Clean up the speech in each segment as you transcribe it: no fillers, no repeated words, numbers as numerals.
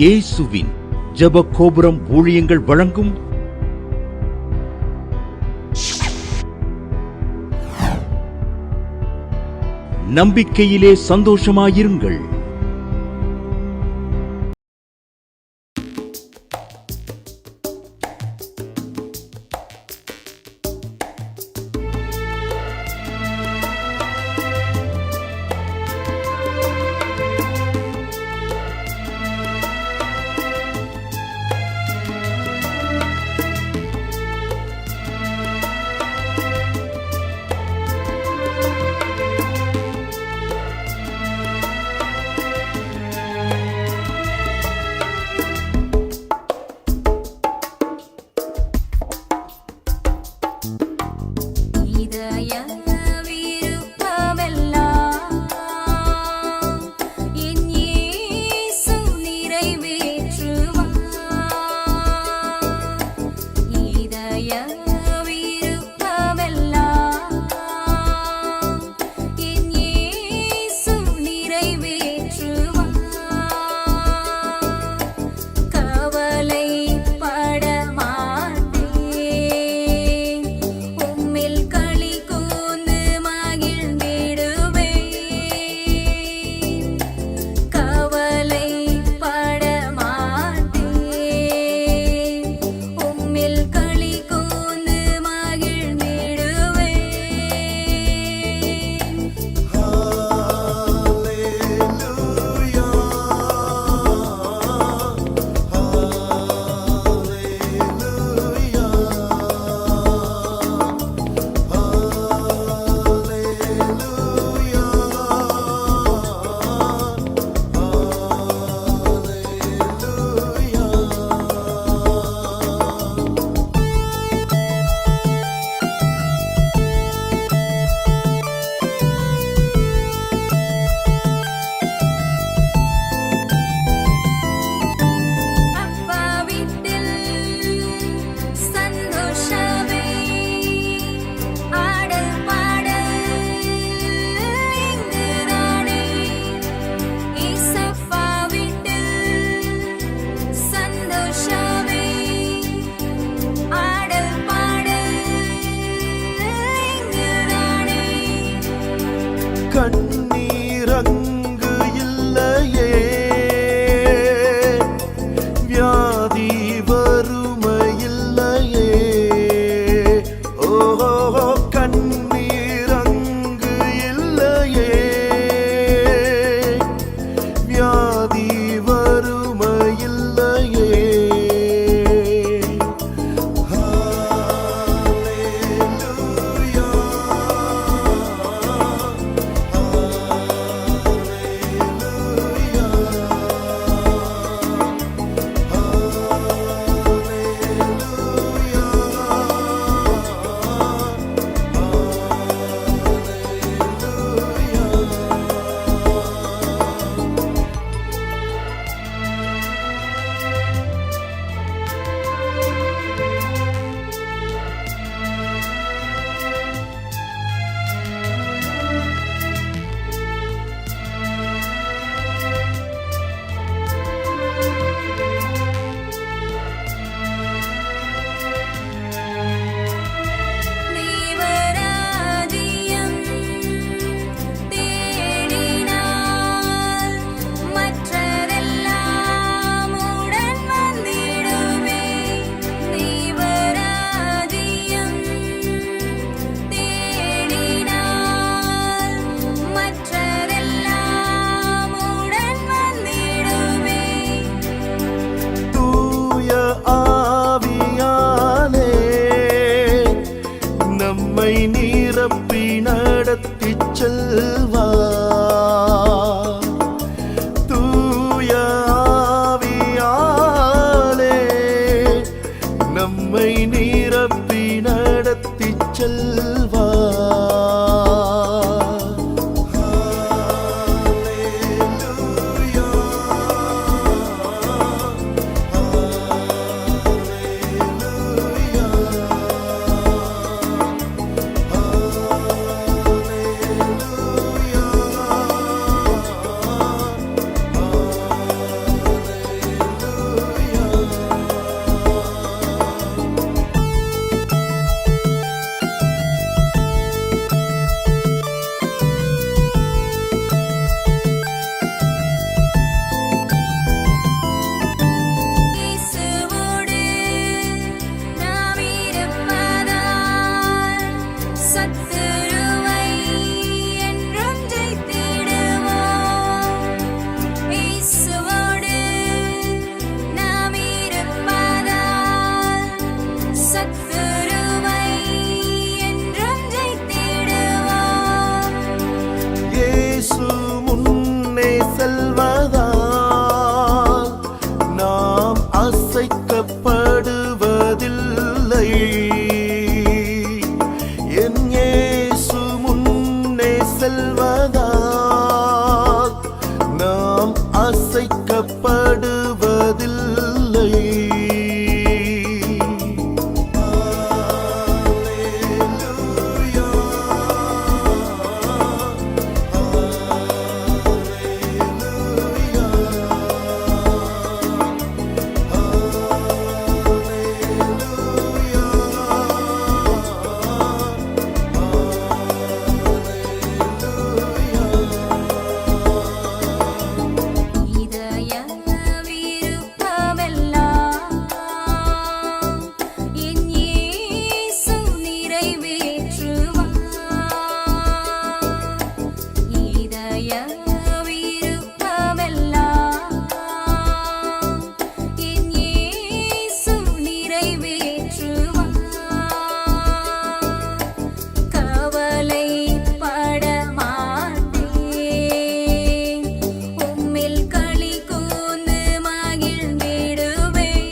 இயேசுவின் ஜெப கோபுரம் ஊழியங்கள் வழங்கும் நம்பிக்கையிலே சந்தோஷமாயிருங்கள். கண்ணீரங்கு இல்லையே, வியாதி வறுமையில்லையே. ஓஹோ, கண்ணீரங்கு இல்லையே, வியாதி வறுமையில்லையே. நிரப்பி நடத்திச் செல்வார். தூய ஆவியாலே நம்மை நிரப்பி நடத்திச் செல்வார். சத்துருவை என்றும் ஜெயித்திடுவோம். இயேசுவோடு நாம் இருப்பதால் சத்துருவை என்றும் ஜெயித்திடுவோம். இயேசு முன்னே செல்வதால் நாம் அசைக்கப்படுவதில்லை. என் இயேசு முன்னே செல்வதால் நாம் அசைக்கப்படுவதில்லை. இதய விருப்பமெல்லாம் என் இயேசு நிறைவேற்றுவார். இதய விருப்பமெல்லாம் என் இயேசு நிறைவேற்றுவார். கவலைப்பட மாட்டேன், உம்மில் களி கூர்ந்து மகிழ்ந்திடுவேன்.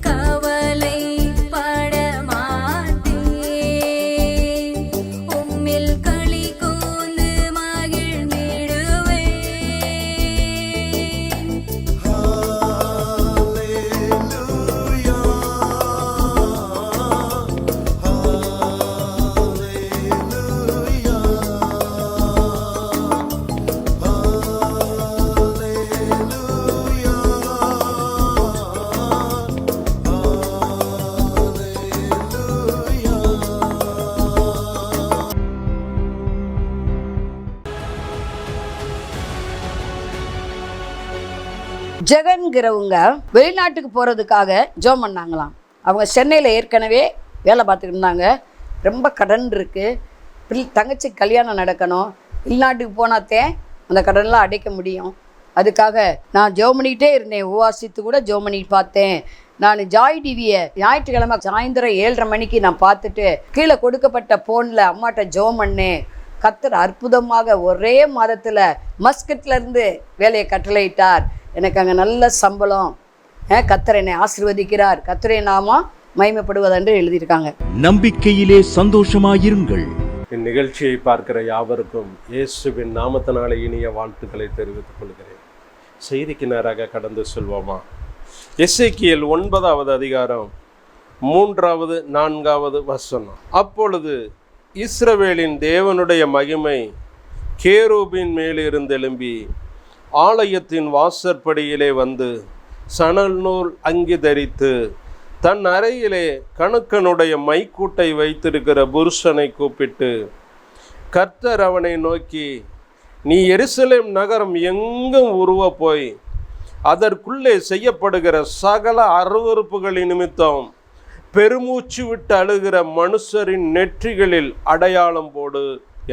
கவலைப்பட மாட்டேன், உம்மில் களி கூர்ந்து மகிழ்ந்திடுவேன். ஜெகன்கிறவங்க வெளிநாட்டுக்கு போகிறதுக்காக ஜெபம் பண்ணாங்களாம். அவங்க சென்னையில் ஏற்கனவே வேலை பார்த்துக்கிட்டு இருந்தாங்க. ரொம்ப கடன் இருக்குது, தங்கச்சி கல்யாணம் நடக்கணும், வெளிநாட்டுக்கு போனாத்தே அந்த கடன்லாம் அடைக்க முடியும். அதுக்காக நான் ஜெபம் பண்ணிக்கிட்டே இருந்தேன், உபவாசித்து கூட ஜெபம் பண்ணிட்டு பார்த்தேன். நான் ஜாய் டிவியை ஞாயிற்றுக்கிழமை சாயந்தரம் 7:30 மணிக்கு நான் பார்த்துட்டு கீழே கொடுக்கப்பட்ட ஃபோனில் அம்மாட்ட ஜெபம் பண்ணேன். கர்த்தர் அற்புதமாக ஒரே மாதத்தில் மஸ்கட்லேருந்து வேலையை கட்டளையிட்டார். எனக்கு அங்கே நல்ல சம்பளம், கர்த்தர் என்னை ஆசீர்வதிக்கிறார், கர்த்தரை நாம மகிமைப்படுவதென்று எழுதியிருக்காங்க. நம்பிக்கையிலே சந்தோஷமாயிருங்கள். இந்நிகழ்ச்சியை பார்க்கிற யாவருக்கும் இயேசுவின் நாமத்தினாலே இனிய வாழ்த்துக்களை தெரிவித்துக் கொள்கிறேன். செய்திக்கு நேராக கடந்து செல்வோமா? எசேக்கியேல் 9வது அதிகாரம் 3வது 4வது வசனம். அப்பொழுது இஸ்ரவேலின் தேவனுடைய மகிமை கேரூபின் மேலிருந்து எழும்பி ஆலயத்தின் வாசற்படியிலே வந்து சணல் நூல் அங்கி தரித்து தன் அறையிலே கணுக்கனுடைய மைக்கூட்டை வைத்திருக்கிற புருஷனை கூப்பிட்டு, கர்த்தர் அவனை நோக்கி, நீ எருசலேம் நகரம் எங்கும் உருவ போய் அதற்குள்ளே செய்யப்படுகிற சகல அருவருப்புகளின் நிமித்தம் பெருமூச்சு விட்டு அழுகிற மனுஷரின் நெற்றிகளில் அடையாளம் போடு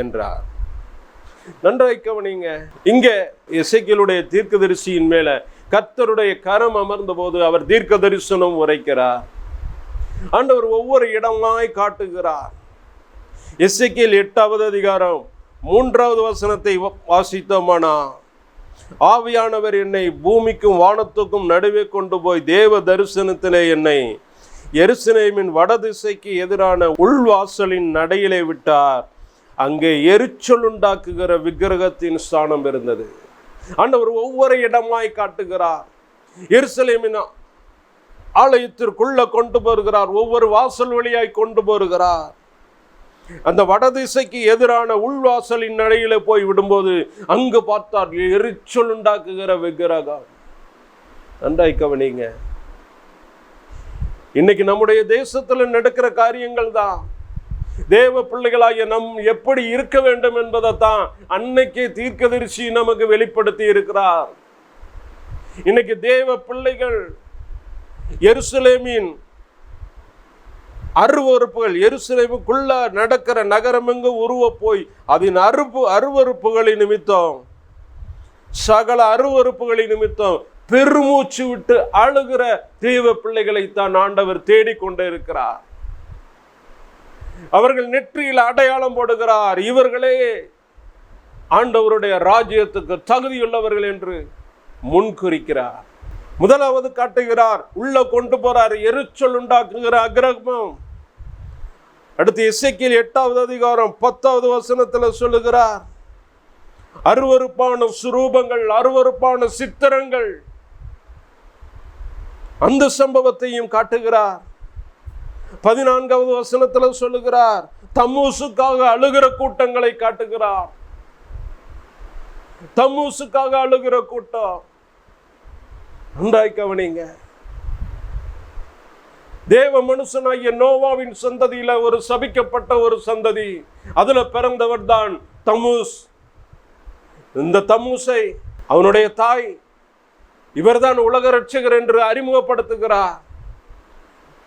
என்றார். நன்றாய் கவனிங்க. இங்க எசேக்கியேலுடைய தீர்க்கதரிசியின் மேல கர்த்தருடைய கரம் அமர்ந்த போது அவர் தீர்க்க தரிசனம் உரைக்கிறார். ஆண்டவர் ஒவ்வொரு இடமாய் காட்டுகிறார். எசேக்கியேல் 8வது அதிகாரம் 3வது வசனத்தை வாசித்தோமானா, ஆவியானவர் என்னை பூமிக்கும் வானத்துக்கும் நடுவே கொண்டு போய் தேவ தரிசனத்திலே என்னை எருசலேமின் வடதிசைக்கு எதிரான உள்வாசலின் நடையிலே விட்டார். அங்கே எரிச்சல் உண்டாக்குகிற விக்கிரகத்தின் ஸ்தானம் இருந்தது. ஆண்டவர் ஒவ்வொரு இடமாய் காட்டுகிறார். எருசலேமின் ஆலயத்திற்குள்ள கொண்டு போகிறார், ஒவ்வொரு வாசல் வழியாய் கொண்டு போகிறார். அந்த வடதிசைக்கு எதிரான உள்வாசலின் நடையில போய் விடும்போது அங்கு பார்த்தார் எரிச்சல் உண்டாக்குகிற விக்கிரகம். நன்றாய் கவனிங்க. இன்னைக்கு நம்முடைய தேசத்துல நடக்கிற காரியங்கள் தான் தேவ பிள்ளைகளாகிய நம் எப்படி இருக்க வேண்டும் என்பதை தான் அன்னைக்கே தீர்க்கதரிசி நமக்கு வெளிப்படுத்தி இருக்கிறார். இன்னைக்கு தேவ பிள்ளைகள் எருசலேமின் அருவருப்புகள், எருசலேமுக்குள்ள நடக்கிற நகரம் எங்கு உருவ போய் அதன் அருவருப்புகளின் நிமித்தம், சகல அருவருப்புகளின் நிமித்தம் பெருமூச்சு விட்டு அழுகிற தேவ பிள்ளைகளைத்தான் ஆண்டவர் தேடிக்கொண்டே இருக்கிறார். அவர்கள் நெற்றியில் அடையாளம் போடுகிறார், இவர்களே ஆண்டவருடைய ராஜ்யத்துக்கு தகுதியுள்ளவர்கள் என்று முன்குறிக்கிறார். முதலாவது காட்டுகிறார், உள்ள கொண்டு போறார், எரிச்சல் உண்டாக்குகிற அக்கிரமம். அடுத்து எசேக்கியேல் 8வது அதிகாரம் 10வது வசனத்துல சொல்லுகிறார், அருவருப்பான சுரூபங்கள், அருவருப்பான சித்திரங்கள், அந்த சம்பவத்தையும் காட்டுகிறார். 14வது வசனத்துல சொல்லுகிறார், தம்மூசுக்காக அழுகிற கூட்டங்களை காட்டுகிறார். தம்மூசுக்காக அழுகிற கூட்டம். நன்றாய் கவனிங்க. தேவ மனுஷனாகிய நோவாவின் சந்ததியில ஒரு சபிக்கப்பட்ட ஒரு சந்ததி, அதுல பிறந்தவர் தான் தம்மூஸ். இந்த தம்மூசை அவனுடைய தாய் இவர்தான் உலக ரட்சகர் என்று அறிமுகப்படுத்துகிறார்.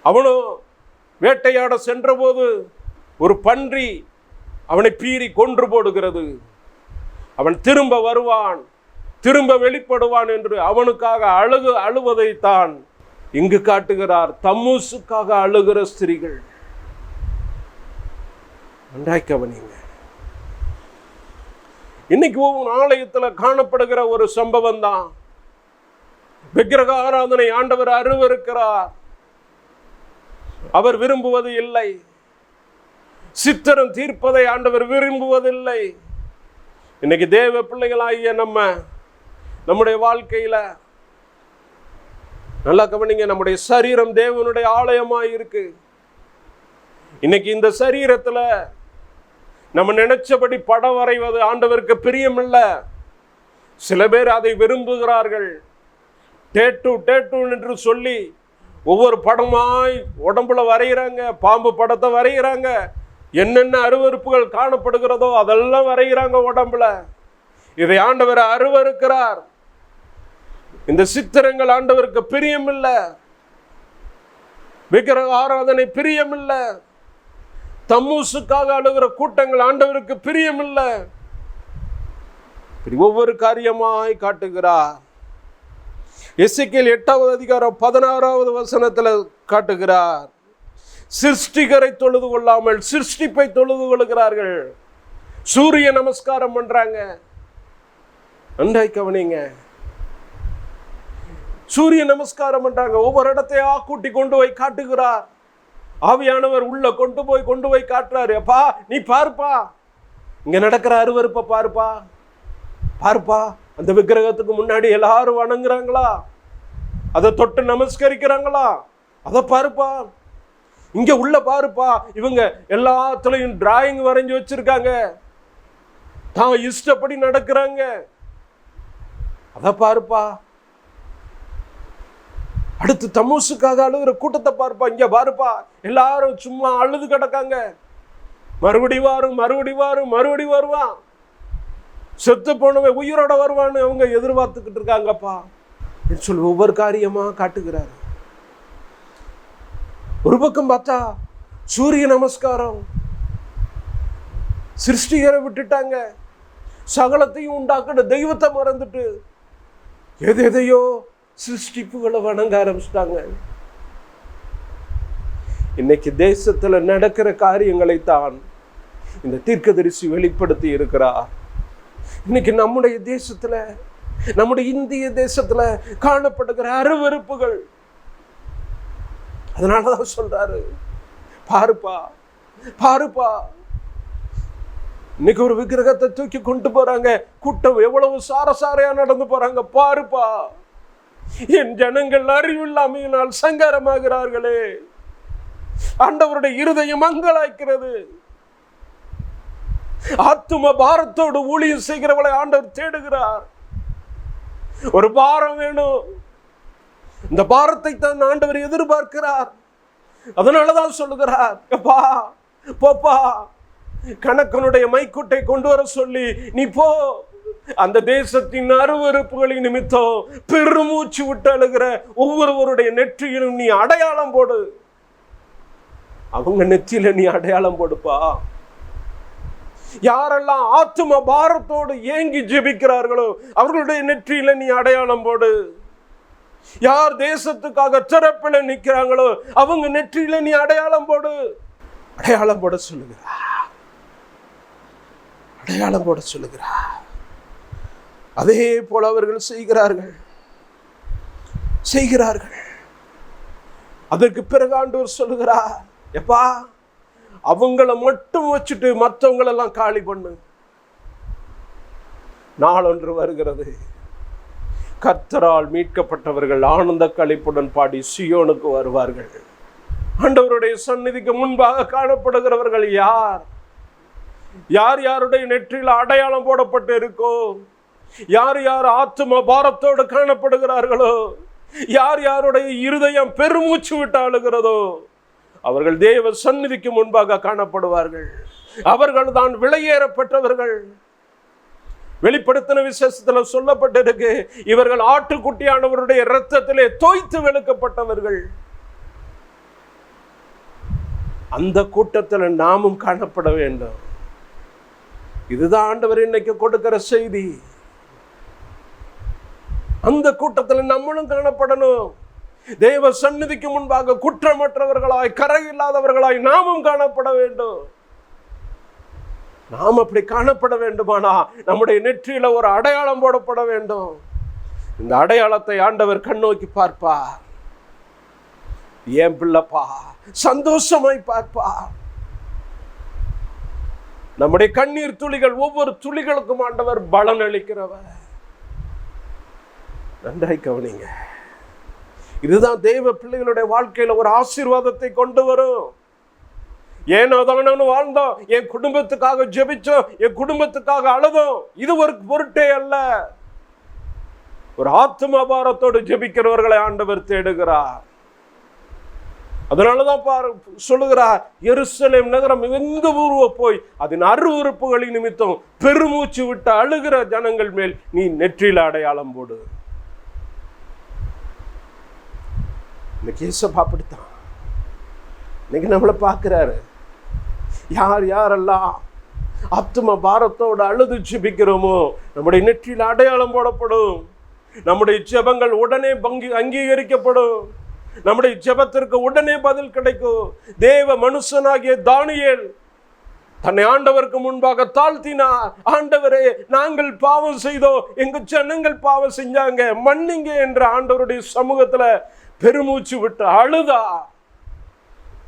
அவனோ வேட்டையாட சென்றபோது ஒரு பன்றி அவனை பீறி கொன்று போடுகிறது. அவன் திரும்ப வருவான், திரும்ப வெளிப்படுவான் என்று அவனுக்காக அழுவதைத்தான் இங்கு காட்டுகிறார். தம்மூசுக்காக அழுகிற ஸ்திரீகள். நன்றாய் கவனிங்க. இன்னைக்கு ஆலயத்துல காணப்படுகிற ஒரு சம்பவம் தான். விக்கிரக ஆராதனை ஆண்டவர் அருவருக்கிறார், அவர் விரும்புவது இல்லை. சித்திரம் தீர்ப்பதை ஆண்டவர் விரும்புவதில்லை. இன்னைக்கு தேவ பிள்ளைகளாகிய நம்முடைய வாழ்க்கையில நல்லா கவனிங்க, நம்முடைய சரீரம் தேவனுடைய ஆலயமாய் இருக்கு. இன்னைக்கு இந்த சரீரத்துல நம்ம நினைச்சபடி படம் வரைவது ஆண்டவருக்கு பிரியமில்ல. சில பேர் அதை விரும்புகிறார்கள். டேட்டு என்று சொல்லி ஒவ்வொரு படமாய் உடம்புல வரைகிறாங்க, பாம்பு படத்தை வரைகிறாங்க, என்னென்ன அருவருப்புகள் காணப்படுகிறதோ அதெல்லாம் வரைகிறாங்க உடம்புல. இதை ஆண்டவர் அருவருக்கிறார். இந்த சித்திரங்கள் ஆண்டவருக்கு பிரியமில்ல, விக்கிரக ஆராதனை பிரியமில்ல, தம்மூசுக்காக அழுகிற கூட்டங்கள் ஆண்டவருக்கு பிரியமில்ல. ஒவ்வொரு காரியமாய் காட்டுகிறார். எசேக்கியேல் 8வது அதிகாரம் 16வது வசனத்துல காட்டுகிறார், சிருஷ்டிகரை தொழுது கொள்ளாமல் சிருஷ்டிப்பை தொழுது கொள்கிறார்கள். சூரிய நமஸ்காரம் பண்றாங்க. நன்றாய் கவனிங்க, சூரிய நமஸ்காரம் பண்றாங்க. ஒவ்வொரு இடத்தையா கூட்டி கொண்டு போய் காட்டுகிறார். ஆவியானவர் உள்ள கொண்டு போய் காட்டுறாரு. அப்பா நீ பார்ப்பா, இங்க நடக்கிற அருவருப்பை பார்ப்பா. அந்த விக்கிரகத்துக்கு முன்னாடி எல்லாரும் வணங்குறாங்களா, அதை தொட்டு நமஸ்கரிக்கிறாங்களா, அதை பார்ப்பா. இங்க உள்ள பாருப்பா, இவங்க எல்லாத்துலயும் டிராயிங் வரைஞ்சு வச்சிருக்காங்க, தான் இஷ்டப்படி நடக்கிறாங்க, அதை பார்ப்பா. அடுத்து தம்மூசுக்காக அழுகிற கூட்டத்தை பார்ப்பா, இங்க பாருப்பா, எல்லாரும் சும்மா அழுது கிடக்காங்க. மறுபடி வருவான், செத்து போனவன் உயிரோட வருவான்னு அவங்க எதிர்பார்த்துக்கிட்டு இருக்காங்கப்பா சொல்லி ஒவ்வொரு காரியமா காட்டுகிறாரு. ஒரு பக்கம் பார்த்தா சூரிய நமஸ்காரம், சிருஷ்டிகரை விட்டுட்டாங்க, சகலத்தையும் உண்டாக்குற தெய்வத்தை மறந்துட்டு எதையோ சிருஷ்டிப்புகளை வணங்க ஆரம்பிச்சிட்டாங்க. இன்னைக்கு தேசத்துல நடக்கிற காரியங்களை தான் இந்த தீர்க்கதரிசி வெளிப்படுத்தி இருக்கிறார். இன்னைக்கு நம்முடைய தேசத்துல, நம்முடைய இந்திய தேசத்துல காணப்படுகிற அருவருப்புகள். அதனாலதான் சொல்றாரு, பாருப்பா. இன்னைக்கு ஒரு விக்கிரகத்தை தூக்கி கொண்டு போறாங்க, கூட்டம் எவ்வளவு சாரையா நடந்து போறாங்க. பாருப்பா, என் ஜனங்கள் அறிவில்லாமையினால் சங்கரமாகிறார்களே. ஆண்டவருடைய இருதயம் மங்கலாய்க்கிறது. ஆத்தும பாரத்தோடு ஊழியம் செய்கிறவளை ஆண்டவர் தேடுகிறார். ஒரு பாரம் வேணும். இந்த பாரத்தை தான் ஆண்டவர் எதிர்பார்க்கிறார். அதனாலதான் சொல்லுகிறார், போப்பா, கணக்கனுடைய மைக்குட்டை கொண்டு வர சொல்லி நீ போ. அந்த தேசத்தின் அருவருப்புகளின் நிமித்தம் பெருமூச்சு விட்டு அழுகிற ஒவ்வொருவருடைய நெற்றியிலும் நீ அடையாளம் போடு. அவங்க நெற்றியில நீ அடையாளம் போடுப்பா. யாரெல்லாம் ஆத்தும பாரத்தோடு ஏங்கி ஜெபிக்கிறார்களோ அவர்களுடைய நெற்றியில நீ அடையாளம் போடு. யார் தேசத்துக்காக திறப்பில நிற்கிறாங்களோ அவங்க நெற்றியில நீ அடையாளம் போடு. அடையாளம் போட சொல்லுகிறா, அடையாளம் போட சொல்லுகிறா. அதே போல அவர்கள் செய்கிறார்கள். அதற்கு பிறகு ஆண்டவர் சொல்லுகிறார், எப்பா அவங்கள மட்டும் வச்சுட்டு மற்றவங்களெல்லாம் காலி பண்ணு. நாளொன்று வருகிறது, கர்த்தரால் மீட்கப்பட்டவர்கள் ஆனந்த களிப்புடன் பாடி சியோனுக்கு வருவார்கள். ஆண்டவருடைய சந்நிதிக்கு முன்பாக காணப்படுகிறவர்கள் யார்? யாருடைய நெற்றியில் அடையாளம் போடப்பட்டு இருக்கோ, யார் ஆத்தும பாரத்தோடு காணப்படுகிறார்களோ, யாருடைய இருதயம் பெருமூச்சு விட்டு அழுகிறதோ அவர்கள் தேவ சந்நிதிக்கு முன்பாக காணப்படுவார்கள். அவர்கள் தான் விலையேறப்பட்டவர்கள். வெளிப்படுத்தின விசேஷத்துல சொல்லப்பட்டிருக்கு, இவர்கள் ஆட்டுக்குட்டியானவருடைய இரத்தத்திலே தோய்த்து வெளுக்கப்பட்டவர்கள். அந்த கூட்டத்தில் நாமும் காணப்பட வேண்டும். இதுதான் ஆண்டவர் இன்னைக்கு கொடுக்கிற செய்தி. அந்த கூட்டத்தில் நம்மளும் காணப்படணும். தேவ சந்நிதிக்கு முன்பாக குற்றமற்றவர்களாய் கரை இல்லாதவர்களாய் நாமும் காணப்பட வேண்டும். நாம் அப்படி காணப்பட வேண்டுமானா நம்முடைய நெற்றியில ஒரு அடையாளம் போடப்பட வேண்டும். இந்த அடையாளத்தை ஆண்டவர் கண்ணோக்கி பார்ப்பார். ஏன் பிள்ளைப்பா சந்தோஷமாய் பார்ப்பார். நம்முடைய கண்ணீர் துளிகள் ஒவ்வொரு துளிகளுக்கும் ஆண்டவர் பலன் அளிக்கிறவர். நன்றாய் கவனிங்க. இதுதான் தேவ பிள்ளைகளுடைய வாழ்க்கையில ஒரு ஆசீர்வாதத்தை கொண்டு வரும். ஏனோ தானோன்னு வாழ்ந்தோம், என் குடும்பத்துக்காக ஜெபிச்சோம், என் குடும்பத்துக்காக அழுதோம், இது ஒரு பொருட்டே அல்ல. ஒரு ஆத்தும பாரத்தோடு ஜெபிக்கிறவர்களை ஆண்டவர் தேடுகிறார். அதனாலதான் சொல்லுகிறார், எருசலேம் நகரம் எங்கு ஊர்வ போய் அதன் அருவருப்புகளின் நிமித்தம் பெருமூச்சு விட்டு அழுகிற ஜனங்கள் மேல் நீ நெற்றியில அடையாளம் போடு. இன்னைக்கு இயேசு அப்படித்தான் இன்னைக்கு நம்மளை பார்க்கிறாரு. யாரெல்லாம் ஆத்தும பாரத்தோடு அழுது ஜெபிக்கிறோமோ நம்முடைய நெற்றியில் அடையாளம் போடப்படும். நம்முடைய ஜெபங்கள் உடனே அங்கீகரிக்கப்படும். நம்முடைய ஜெபத்திற்கு உடனே பதில் கிடைக்கும். தேவ மனுஷனாகிய தானியேல் தன்னை ஆண்டவருக்கு முன்பாக தாழ்த்தினார். ஆண்டவரே, நாங்கள் பாவம் செய்தோம், எங்க ஜனங்கள் பாவம் செஞ்சாங்க, மன்னிங்க என்ற ஆண்டவருடைய சமூகத்துல பெருமூச்சு விட்டு அழுதா.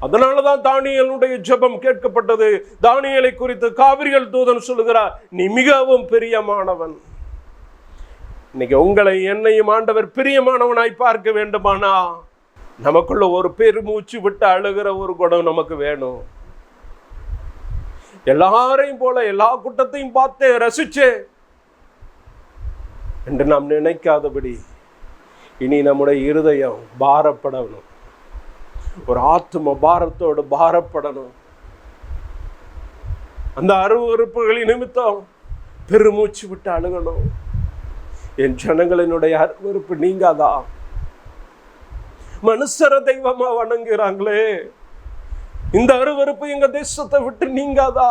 அதனாலதான் தானியேலுடைய ஜெபம் கேட்கப்பட்டது. தானியேலை குறித்து காவிரிகள் தூதன் சொல்லுகிறார், நீ மிகவும் பிரியமானவன். இன்னைக்கு உங்களை என்னையும் ஆண்டவர் பிரியமானவனாய் பார்க்க வேண்டுமானா நமக்குள்ள ஒரு பெருமூச்சு விட்டு அழுகிற ஒரு குணம் நமக்கு வேணும். எல்லாரையும் போல எல்லா கூட்டத்தையும் பார்த்து ரசிச்சே என்று நாம் நினைக்காதபடி இனி நம்முடைய இருதயம் பாரப்படணும். ஒரு ஆத்தும பாரத்தோடு பாரப்படணும். அந்த அருவருப்புகளின் நிமித்தம் பெருமூச்சு விட்டு அழுகணும். என் ஜனங்களினுடைய அருவருப்பு நீங்காதா? மனுஷர தெய்வமா வணங்குறாங்களே, இந்த அருவருப்பு எங்க தேசத்தை விட்டு நீங்காதா?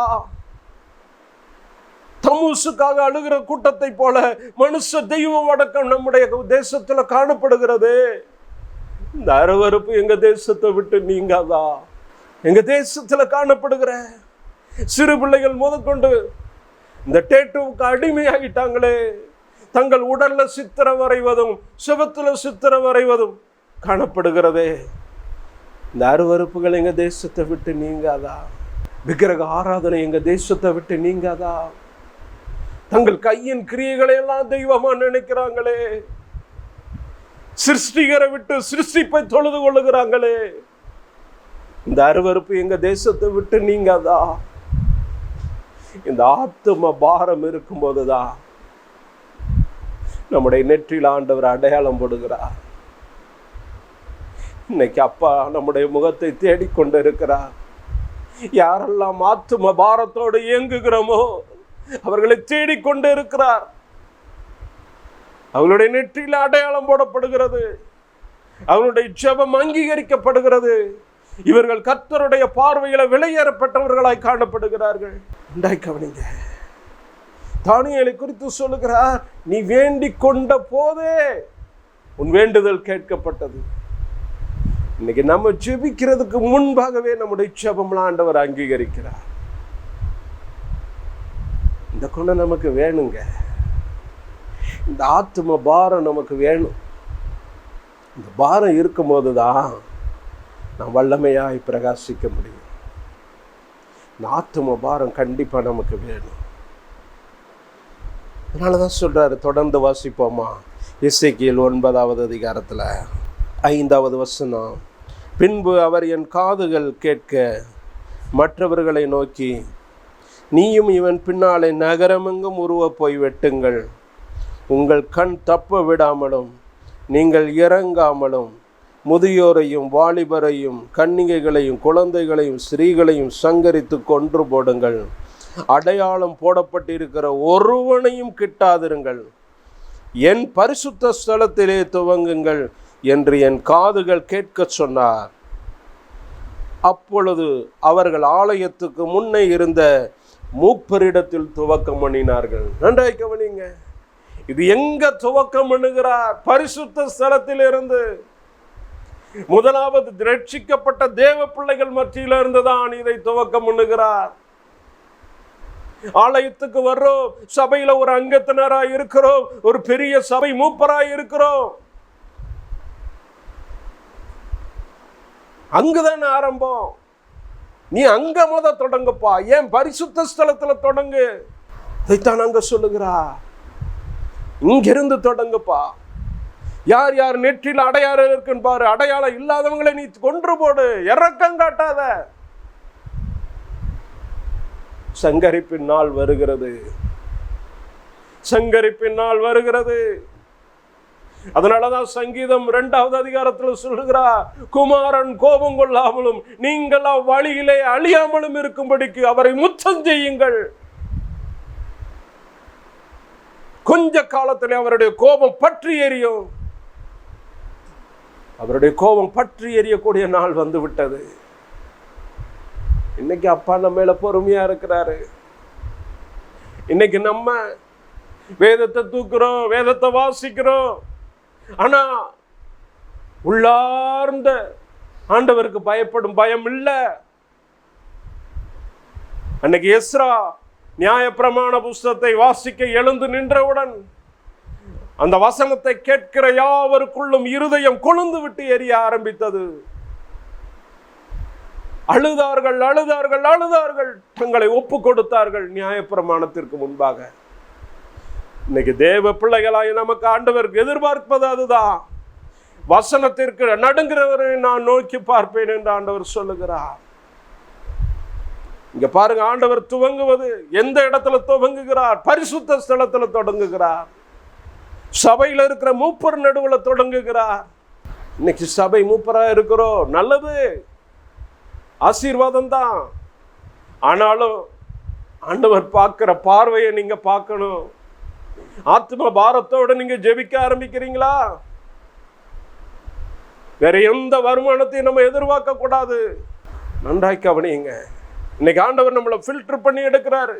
தமூசுக்காக அழுகிற கூட்டத்தை போல மனுஷ தெய்வம் அடக்கம் நம்முடைய தேசத்துல காணப்படுகிறது. இந்த அருவருப்பு எங்க தேசத்தை விட்டு நீங்காதா? எங்க தேசத்துல காணப்படுகிற சிறு பிள்ளைகள் முதற்கொண்டு இந்த டேட்டுவுக்கு அடிமையாகிட்டாங்களே. தங்கள் உடல்ல சித்திரம் வரைவதும் சிவத்துல சித்திரம் வரைவதும் காணப்படுகிறதே. இந்த அருவருப்புகள் எங்க தேசத்தை விட்டு நீங்காதா? விக்கிரக ஆராதனை எங்க தேசத்தை விட்டு நீங்காதா? தங்கள் கையின் கிரியைகளை எல்லாம் தெய்வமா நினைக்கிறாங்களே. சிருஷ்டிகரை விட்டு சிருஷ்டிப்பை தொழுது கொள்ளுகிறாங்களே. இந்த அருவருப்பு எங்க தேசத்தை விட்டு நீங்காதா? இந்த ஆத்தும பாரம் இருக்கும் போதுதான் நம்முடைய நெற்றியில் ஆண்டவர் அடையாளம் போடுகிறார். இன்னைக்கு அப்பா நம்முடைய முகத்தை தேடிக்கொண்டு இருக்கிறார். யாரெல்லாம் ஆத்தும பாரத்தோடு இயங்குகிறோமோ அவர்களை தேடிக்கொண்டு இருக்கிறார். அவர்களுடைய நெற்றியில் அடையாளம் போடப்படுகிறது. அவர்களுடைய ஜெபம் அங்கீகரிக்கப்படுகிறது. இவர்கள் கர்த்தருடைய பார்வையில விலையேறப்பட்டவர்களாய் காணப்படுகிறார்கள். கவனிங்க, தானியேலை குறித்து சொல்லுகிறார், நீ வேண்டிக் கொண்ட போதே உன் வேண்டுதல் கேட்கப்பட்டது. இன்னைக்கு நம்ம ஜெபிக்கிறதுக்கு முன்பாகவே நம்முடைய ஜெபம்லாம் ஆண்டவர் அங்கீகரிக்கிறார். இந்த குணம் நமக்கு வேணுங்க. இந்த ஆத்தும பாரம் நமக்கு வேணும். இந்த பாரம் இருக்கும் போதுதான் நாம் வல்லமையாய் பிரகாசிக்க முடியும். இந்த ஆத்தும பாரம் கண்டிப்பா நமக்கு வேணும். அதனாலதான் சொல்றாரு, தொடர்ந்து வாசிப்போமா, எசேக்கியேல் 9வது அதிகாரத்துல 5வது வசனம். பின்பு அவர் என் காதுகள் கேட்க மற்றவர்களை நோக்கி, நீயும் இவன் பின்னாலே நகரமெங்கும் உருவ போய் வெட்டுங்கள், உங்கள் கண் தப்ப விடாமலும் நீங்கள் இறங்காமலும் முதியோரையும் வாலிபரையும் கன்னிகைகளையும் குழந்தைகளையும் ஸ்திரீகளையும் சங்கரித்து கொன்று போடுங்கள், அடையாளம் போடப்பட்டிருக்கிற ஒருவனையும் கிட்டாதிருங்கள், என் பரிசுத்த ஸ்தலத்திலே துவங்குங்கள் என்று என் காதுகள் கேட்க சொன்னார். அப்பொழுது அவர்கள் ஆலயத்துக்கு முன்னே இருந்த மூப்பரிடத்தில் துவக்கம் பண்ணினார்கள். நன்றாய் கவனிங்க, இது எங்க துவக்கம் பண்ணுகிறார்? பரிசுத்த ஸ்தலத்தில் இருந்து. முதலாவது ரட்சிக்கப்பட்ட தேவ பிள்ளைகள் மத்தியில இருந்துதான் இதை துவக்கம் பண்ணுகிறார். ஆலயத்துக்கு வர்றோம், சபையில ஒரு அங்கத்தினராய் இருக்கிறோம், ஒரு பெரிய சபை மூப்பராய் இருக்கிறோம், அங்குதான் ஆரம்பம். நீ அங்க முத தொடங்குப்பா, ஏன் பரிசுத்த ஸ்தலத்துல தொடங்கு. இதைத்தான் அங்க சொல்லுகிறா, இங்கிருந்து தொடங்குப்பா. யார் யார் நெற்றில் அடையாளம் இருக்குன்னு பாரு. அடையாளம் இல்லாதவங்களை நீ கொன்று போடு, இரக்கம் காட்டாத. சங்கரிப்பின் நாள் வருகிறது, சங்கரிப்பின் நாள் வருகிறது. அதனாலதான் சங்கீதம் 2வது அதிகாரத்தில் சொல்லுகிறார், குமாரன் கோபம் கொள்ளாமலும் நீங்கள் வழியிலே அழியாமலும் இருக்கும்படிக்கு அவரை முத்தம் செய்யுங்கள். கொஞ்ச காலத்திலே அவருடைய கோபம் பற்றி எரியும். அவருடைய கோபம் பற்றி எரியக்கூடிய நாள் வந்து விட்டது. இன்னைக்கு அப்பா நம்ம மேல பொறுமையா இருக்கிறாரு. இன்னைக்கு நம்ம வேதத்தை தூக்குறோம், வேதத்தை வாசிக்கிறோம், ஆனா உள்ளார்ந்த ஆண்டவருக்கு பயப்படும் பயம் இல்லை. அன்னைக்கு எஸ்ரா நியாயப்பிரமாண புஸ்தகத்தை வாசிக்க எழுந்து நின்றவுடன் அந்த வசனத்தை கேட்கிற யாவருக்குள்ளும் இருதயம் கொழுந்து விட்டு எரிய ஆரம்பித்தது. அழுதார்கள், அழுதார்கள், அழுதார்கள், தங்களை ஒப்பு கொடுத்தார்கள் நியாயப்பிரமாணத்திற்கு முன்பாக. இன்னைக்கு தேவ பிள்ளைகளாய் நமக்கு ஆண்டவருக்கு எதிர்பார்ப்பது அதுதான். வசனத்திற்கு நடுங்கிறவரை நான் நோக்கி பார்ப்பேன் என்று ஆண்டவர் சொல்லுகிறார். இங்க பாருங்க, ஆண்டவர் துவங்குவது எந்த இடத்துல துவங்குகிறார்? பரிசுத்த ஸ்தலத்துல தொடங்குகிறார். சபையில இருக்கிற மூப்பர் நடுவுல தொடங்குகிறார். இன்னைக்கு சபை மூப்பரா இருக்கிறோம், நல்லது, ஆசீர்வாதம் தான். ஆனாலும் ஆண்டவர் பார்க்கிற பார்வையை நீங்க பார்க்கணும். ஆத்ம பாரத்தோட நீங்க ஜெபிக்க ஆரம்பிக்கிறீங்களா? வேற எந்த வருமானத்தையும் நம்ம எதிர்பார்க்க கூடாது. நன்றாய் கவனியுங்க. இன்னைக்கு ஆண்டவர் நம்மளை ஃபில்டர் பண்ணி எடுக்கிறாரு.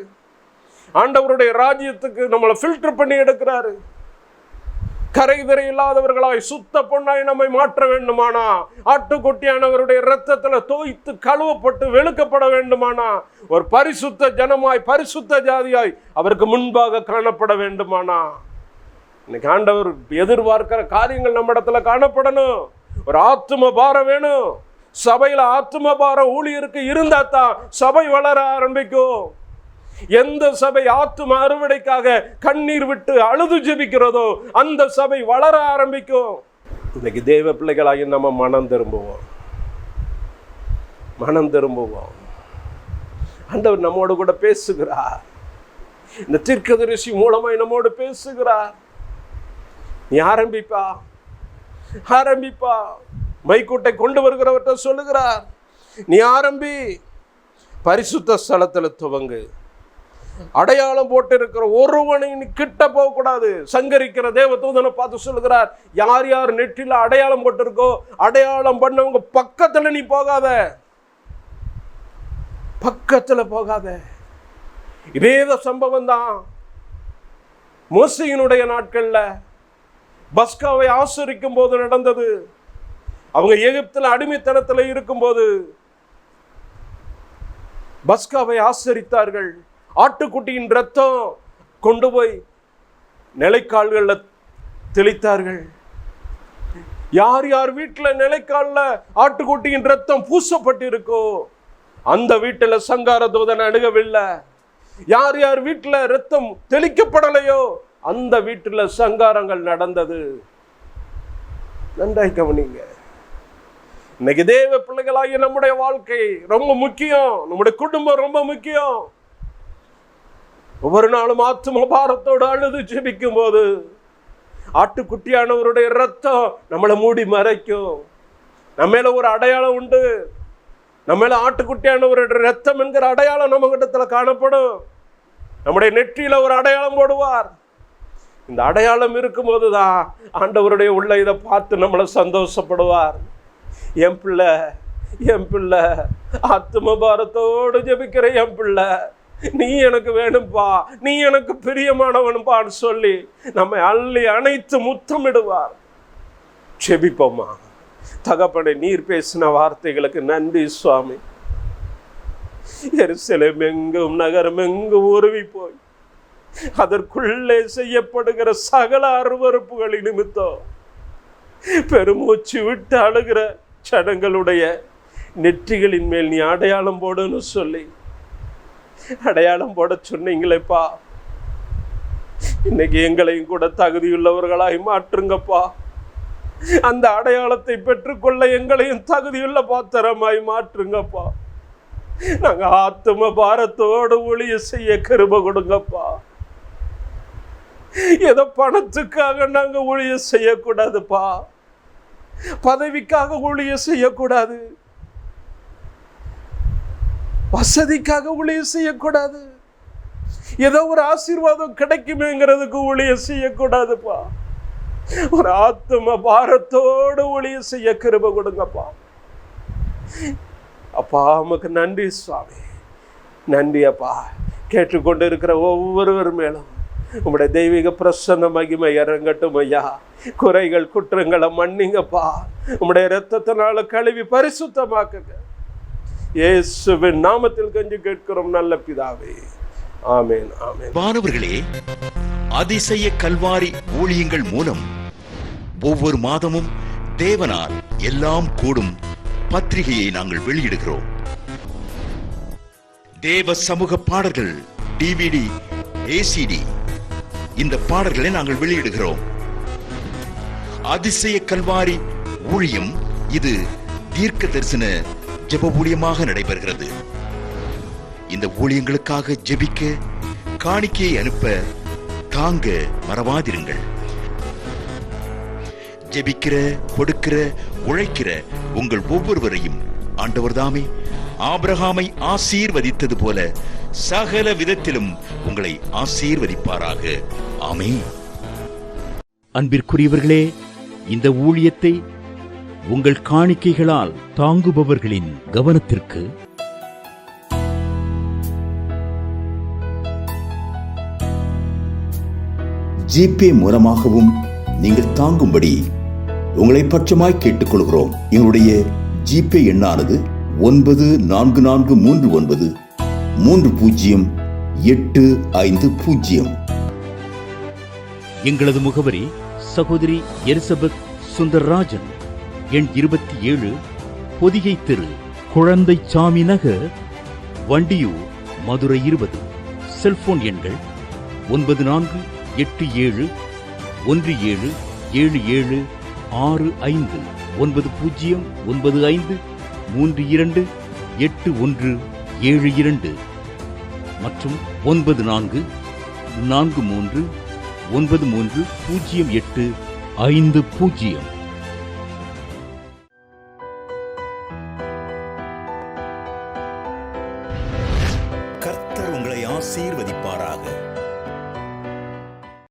ஆண்டவருடைய ராஜ்யத்துக்கு நம்மளை ஃபில்டர் பண்ணி எடுக்கிறாரு. கரைதிரை இல்லாதவர்களாய் சுத்த பொண்ணாய் நம்மை மாற்ற வேண்டுமானா, ஆட்டுக்குட்டியானவருடைய இரத்தத்துல தோய்த்து கழுவப்பட்டு வெளுக்கப்பட வேண்டுமானா, ஒரு பரிசுத்த ஜனமாய் பரிசுத்த ஜாதியாய் அவருக்கு முன்பாக காணப்பட வேண்டுமானா, இன்னைக்கு ஆண்டவர் எதிர்பார்க்கிற காரியங்கள் நம்ம இடத்துல காணப்படணும். ஒரு ஆத்தும பாரம் வேணும். சபையில ஆத்தும பாரம் ஊழியருக்கு இருந்தா தான் சபை வளர ஆரம்பிக்கும். எந்த சபை ஆத்தும அறுவடைக்காக கண்ணீர் விட்டு அழுது ஜெபிக்கிறதோ அந்த சபை வளர ஆரம்பிக்கும். இன்னைக்கு தேவ பிள்ளைகளாகி நம்ம மனம் திரும்புவோம், மனம் திரும்புவோம். ஆண்டவர் நம்மோடு கூட பேசுகிறார். இந்த தீர்க்கதரிசி மூலமாய் நம்மோடு பேசுகிறார். நீ ஆரம்பிப்பா, ஆரம்பிப்பா. மைக்கூட்டை கொண்டு வருகிறவர்கிட்ட சொல்லுகிறார், நீ ஆரம்பி, பரிசுத்த ஸ்தலத்துல துவங்கு. அடையாளம் போட்டு இருக்கிற ஒருவனை நீ கிட்ட போக கூடாது. சங்கரிக்கிற தேவதூதனை பார்த்து சொல்லுகிறார், யார் யார் நெற்றில அடையாளம் போட்டிருக்கோ அடையாளம் பண்ணவங்க பக்கத்துல நீ போகாத, பக்கத்துல போகாத. இதே சம்பவம் தான் மோசேயினுடைய நாட்கள்ல பஸ்காவை ஆசரிக்கும் போது நடந்தது. அவங்க எகிப்துல அடிமைத்தனத்தில் இருக்கும்போது பஸ்காவை ஆசரித்தார்கள். ஆட்டுக்குட்டியின் ரத்தம் கொண்டு போய் நிலைக்கால்கள்ல தெளித்தார்கள். யார் யார் வீட்டுல நிலைக்கால்ல ஆட்டுக்குட்டியின் ரத்தம் பூசப்பட்டு இருக்கோ அந்த வீட்டுல சங்கார தூதன் அணுகவில்லை. யார் யார் வீட்டுல ரத்தம் தெளிக்கப்படலையோ அந்த வீட்டுல சங்காரங்கள் நடந்தது. நன்றாய் கவனிங்க. இன்னைக்கு தேவ பிள்ளைகளாகிய நம்முடைய வாழ்க்கை ரொம்ப முக்கியம். நம்முடைய குடும்பம் ரொம்ப முக்கியம். ஒவ்வொரு நாளும் ஆத்தும பாரத்தோடு அழுது ஜெபிக்கும் போது ஆட்டுக்குட்டியானவருடைய ரத்தம் நம்மளை மூடி மறைக்கும். நம்ம மேல ஒரு அடையாளம் உண்டு. நம்ம மேல ஆட்டுக்குட்டியானவருடைய ரத்தம் என்கிற அடையாளம் நம்ம கிட்டத்துல காணப்படும். நம்முடைய நெற்றியில ஒரு அடையாளம் போடுவார். இந்த அடையாளம் இருக்கும்போது தான் ஆண்டவருடைய உள்ள இதை பார்த்து நம்மளை சந்தோஷப்படுவார். என் பிள்ளை, என் பிள்ளை, ஆத்தும பாரத்தோடு ஜெபிக்கிற என் பிள்ளை, நீ எனக்கு வேணும்பா, நீ எனக்கு பிரியமானவனுப்பான்னு சொல்லி நம்மை அள்ளி அணைத்து முத்தமிடுவார். ஜெபிப்போமா. தகப்பனை, நீர் பேசின வார்த்தைகளுக்கு நன்றி சுவாமி. எருசலேம் எங்கும் நகரம் எங்கும் உருவி போய் அதற்குள்ளே செய்யப்படுகிற சகல அருவருப்புகளின் நிமித்தம் பெருமூச்சு விட்டு அழுகிற ஜனங்களுடைய நெற்றிகளின் மேல் நீ அடையாளம் போடுன்னு சொல்லி அடையாளம் போட சொன்னீங்களேப்பா. இன்னைக்கு எங்களையும் கூட தகுதியுள்ளவர்களாய் மாற்றுங்கப்பா. அந்த அடையாளத்தை பெற்றுக்கொள்ள எங்களையும் தகுதியுள்ள பாத்திரமாய் மாற்றுங்கப்பா. நாங்க ஆத்தும பாரத்தோடு ஊழிய செய்ய கிருபை கொடுங்கப்பா. ஏதோ பணத்துக்காக நாங்க ஊழிய செய்யக்கூடாதுப்பா. பதவிக்காக ஊழிய செய்யக்கூடாது. வசதிக்காக ஊழிய செய்யக்கூடாது. ஏதோ ஒரு ஆசீர்வாதம் கிடைக்குமேங்கிறதுக்கு ஊழிய செய்யக்கூடாதுப்பா. ஒரு ஆத்தும பாரத்தோடு ஊழிய செய்ய கிருபை கொடுங்கப்பா. அப்பா, உமக்கு நன்றி சுவாமி. நன்றி அப்பா. கேட்டுக்கொண்டு இருக்கிற ஒவ்வொருவர் மேலும் உங்களுடைய தெய்வீக பிரசன்ன மகிமை இறங்கட்டும் ஐயா. குறைகள் குற்றங்களை மன்னிங்கப்பா. உங்களுடைய இரத்தத்தினால கழுவி பரிசுத்தமாக்குங்க. இயேசுவின் நாமத்தில் கெஞ்சி கேட்கிறோம் நல்ல பிதாவே. ஆமென், ஆமென். மாணவர்களே, அதிசய கல்வாரி ஊழியங்கள் மூலம் ஒவ்வொரு மாதமும் தேவனால் எல்லாம் கூடும் பத்திரிகையை நாங்கள் வெளியிடுகிறோம். தேவ சமூக பாடல்கள் DVD, ACD இந்த பாடல்களை நாங்கள் வெளியிடுகிறோம். அதிசய கல்வாரி ஊழியம் இது தீர்க்க தரிசன ஜெப ஊழியமாக நடைபெறுகிறது. இந்த ஊழியங்களுக்காக ஜெபிக்க, காணிக்கையை அனுப்ப தாங்க மறவாதிருங்கள். ஜெபிக்கிற, கொடுக்கிற, உழைக்கிற உங்கள் ஒவ்வொருவரையும் ஆண்டவர் தாமே ஆபிரகாமை ஆசீர்வதித்தது போல சகல விதத்திலும் உங்களை ஆசீர்வதிப்பாராக. ஆமென். அன்பிற்குரியவர்களே, இந்த ஊழியத்தை உங்கள் காணிக்கைகளால் தாங்குபவர்களின் கவனத்திற்கு ஜிபே மூலமாகவும் நீங்கள் தாங்கும்படி உங்களை பட்சமாய் கேட்டுக்கொள்கிறோம். எங்களுடைய ஜிபே எண்ணானது 9439308550. எங்களது முகவரி சகோதரி எலிசபெத் சுந்தர்ராஜன், எண் 27, பொதிகை தெரு, குழந்தை சாமி நகர், வண்டியூர், மதுரை 20. செல்போன் எண்கள் 9484177765 9095328172 மற்றும் 9443930850. கர்த்தர் உங்களை ஆசீர்வதிப்பாராக.